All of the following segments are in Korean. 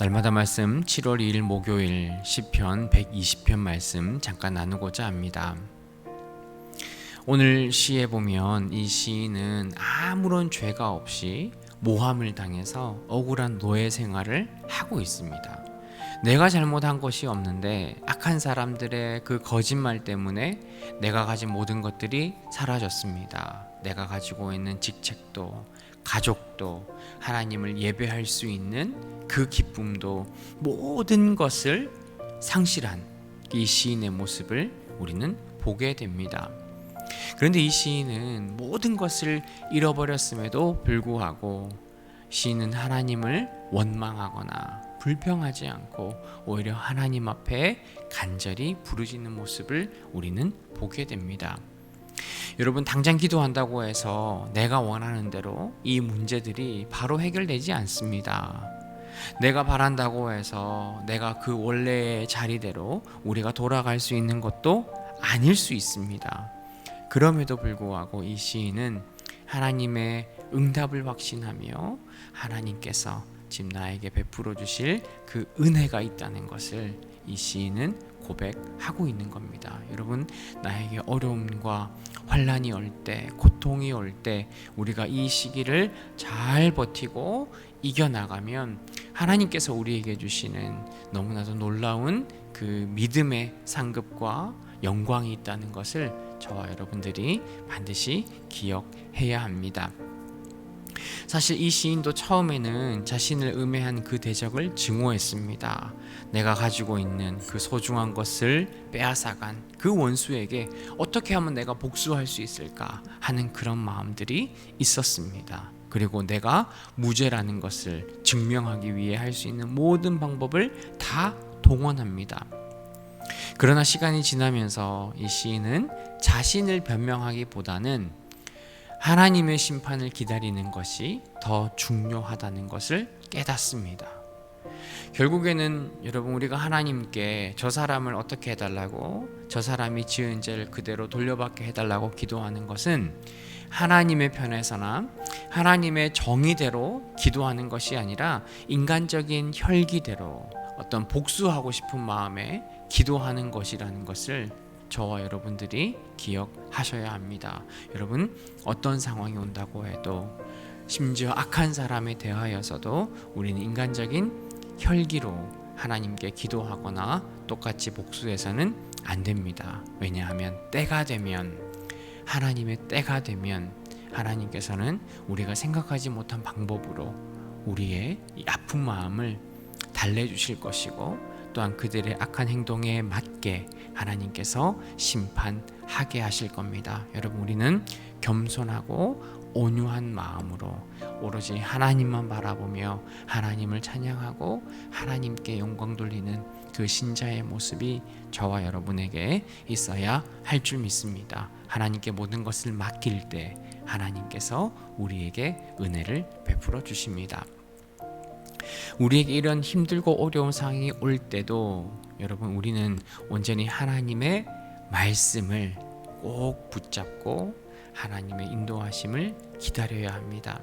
날마다 말씀 7월 2일 목요일 시편 120편 말씀 잠깐 나누고자 합니다. 오늘 시에 보면 이 시인은 아무런 죄가 없이 모함을 당해서 억울한 노예 생활을 하고 있습니다. 내가 잘못한 것이 없는데 악한 사람들의 그 거짓말 때문에 내가 가진 모든 것들이 사라졌습니다. 내가 가지고 있는 직책도 가족도 하나님을 예배할 수 있는 그 기쁨도 모든 것을 상실한 이 시인의 모습을 우리는 보게 됩니다. 그런데 이 시인은 모든 것을 잃어버렸음에도 불구하고 시인은 하나님을 원망하거나 불평하지 않고 오히려 하나님 앞에 간절히 부르짖는 모습을 우리는 보게 됩니다. 여러분, 당장 기도한다고 해서 내가 원하는 대로 이 문제들이 바로 해결되지 않습니다. 내가 바란다고 해서 내가 그 원래의 자리대로 우리가 돌아갈 수 있는 것도 아닐 수 있습니다. 그럼에도 불구하고 이 시인은 하나님의 응답을 확신하며 하나님께서 지금 나에게 베풀어 주실 그 은혜가 있다는 것을 이 시인은 고백하고 있는 겁니다. 여러분, 나에게 어려움과 환난이 올 때, 고통이 올 때 우리가 이 시기를 잘 버티고 이겨나가면 하나님께서 우리에게 주시는 너무나도 놀라운 그 믿음의 상급과 영광이 있다는 것을 저와 여러분들이 반드시 기억해야 합니다. 사실 이 시인도 처음에는 자신을 음해한 그 대적을 증오했습니다. 내가 가지고 있는 그 소중한 것을 빼앗아간 그 원수에게 어떻게 하면 내가 복수할 수 있을까 하는 그런 마음들이 있었습니다. 그리고 내가 무죄라는 것을 증명하기 위해 할 수 있는 모든 방법을 다 동원합니다. 그러나 시간이 지나면서 이 시인은 자신을 변명하기보다는 하나님의 심판을 기다리는 것이 더 중요하다는 것을 깨닫습니다. 결국에는 여러분, 우리가 하나님께 저 사람을 어떻게 해달라고, 저 사람이 지은 죄를 그대로 돌려받게 해달라고 기도하는 것은 하나님의 편에서나 하나님의 정의대로 기도하는 것이 아니라 인간적인 혈기대로 어떤 복수하고 싶은 마음에 기도하는 것이라는 것을 저와 여러분들이 기억하셔야 합니다. 여러분, 어떤 상황이 온다고 해도 심지어 악한 사람에 대하여서도 우리는 인간적인 혈기로 하나님께 기도하거나 똑같이 복수해서는 안 됩니다. 왜냐하면 때가 되면, 하나님의 때가 되면 하나님께서는 우리가 생각하지 못한 방법으로 우리의 이 아픈 마음을 달래주실 것이고, 또한 그들의 악한 행동에 맞게 하나님께서 심판하게 하실 겁니다. 여러분, 우리는 겸손하고 온유한 마음으로 오로지 하나님만 바라보며 하나님을 찬양하고 하나님께 영광 돌리는 그 신자의 모습이 저와 여러분에게 있어야 할 줄 믿습니다. 하나님께 모든 것을 맡길 때 하나님께서 우리에게 은혜를 베풀어 주십니다. 우리에게 이런 힘들고 어려운 상황이 올 때도 여러분, 우리는 온전히 하나님의 말씀을 꼭 붙잡고 하나님의 인도하심을 기다려야 합니다.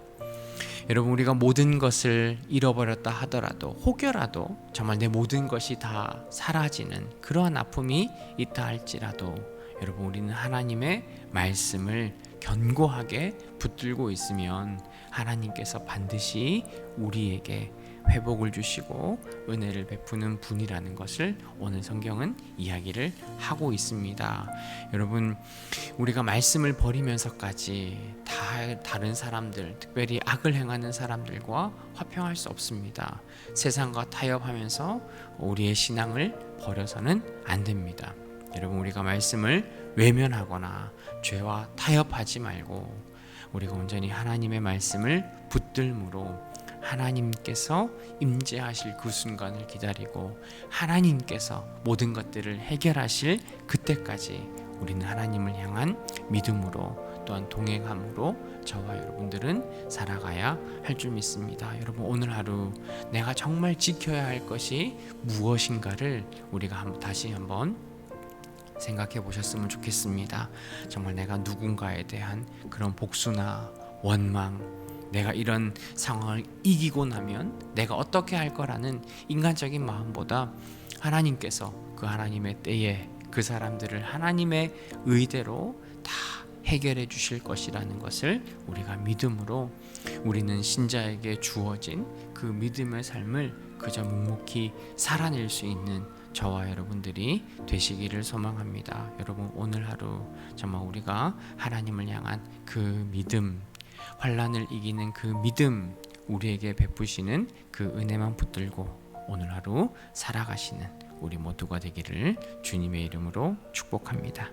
여러분, 우리가 모든 것을 잃어버렸다 하더라도, 혹여라도 정말 내 모든 것이 다 사라지는 그러한 아픔이 있다 할지라도 여러분, 우리는 하나님의 말씀을 견고하게 붙들고 있으면 하나님께서 반드시 우리에게 회복을 주시고 은혜를 베푸는 분이라는 것을 오늘 성경은 이야기를 하고 있습니다. 여러분, 우리가 말씀을 버리면서까지 다른 사람들, 특별히 악을 행하는 사람들과 화평할 수 없습니다. 세상과 타협하면서 우리의 신앙을 버려서는 안 됩니다. 여러분, 우리가 말씀을 외면하거나 죄와 타협하지 말고 우리가 온전히 하나님의 말씀을 붙들므로 하나님께서 임재하실 그 순간을 기다리고 하나님께서 모든 것들을 해결하실 그때까지 우리는 하나님을 향한 믿음으로 또한 동행함으로 저와 여러분들은 살아가야 할 줄 믿습니다. 여러분, 오늘 하루 내가 정말 지켜야 할 것이 무엇인가를 우리가 다시 한번 생각해 보셨으면 좋겠습니다. 정말 내가 누군가에 대한 그런 복수나 원망, 내가 이런 상황을 이기고 나면 내가 어떻게 할 거라는 인간적인 마음보다 하나님께서 그 하나님의 때에 그 사람들을 하나님의 의대로 다 해결해 주실 것이라는 것을 우리가 믿음으로, 우리는 신자에게 주어진 그 믿음의 삶을 그저 묵묵히 살아낼 수 있는 저와 여러분들이 되시기를 소망합니다. 여러분, 오늘 하루 정말 우리가 하나님을 향한 그 믿음, 환난을 이기는 그 믿음, 우리에게 베푸시는 그 은혜만 붙들고 오늘 하루 살아가시는 우리 모두가 되기를 주님의 이름으로 축복합니다.